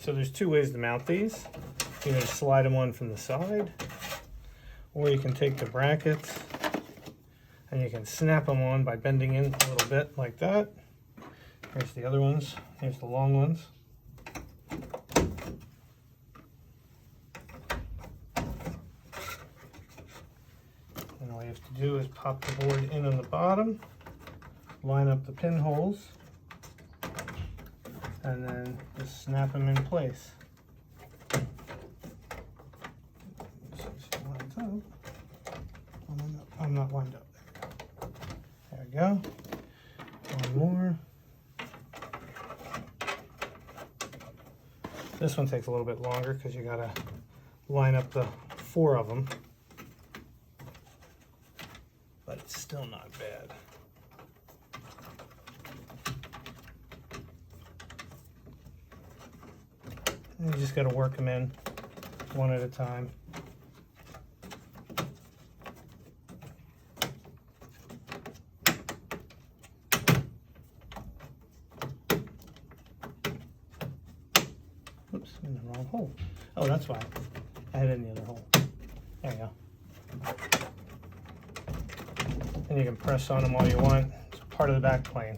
So there's two ways to mount these. You can slide them on from the side, or you can take the brackets and you can snap them on by bending in a little bit like that. Here's the other ones. Here's the long ones. And all you have to do is pop the board in on the bottom, line up the pinholes, and then just snap them in place. I'm not lined up. There we go. One more. This one takes a little bit longer because you gotta line up the 4 of them. But it's still not bad. And you just gotta work them in one at a time. Oops, in the wrong hole. Oh, that's why. I had it in the other hole. There you go. And you can press on them all you want. It's part of the back plane.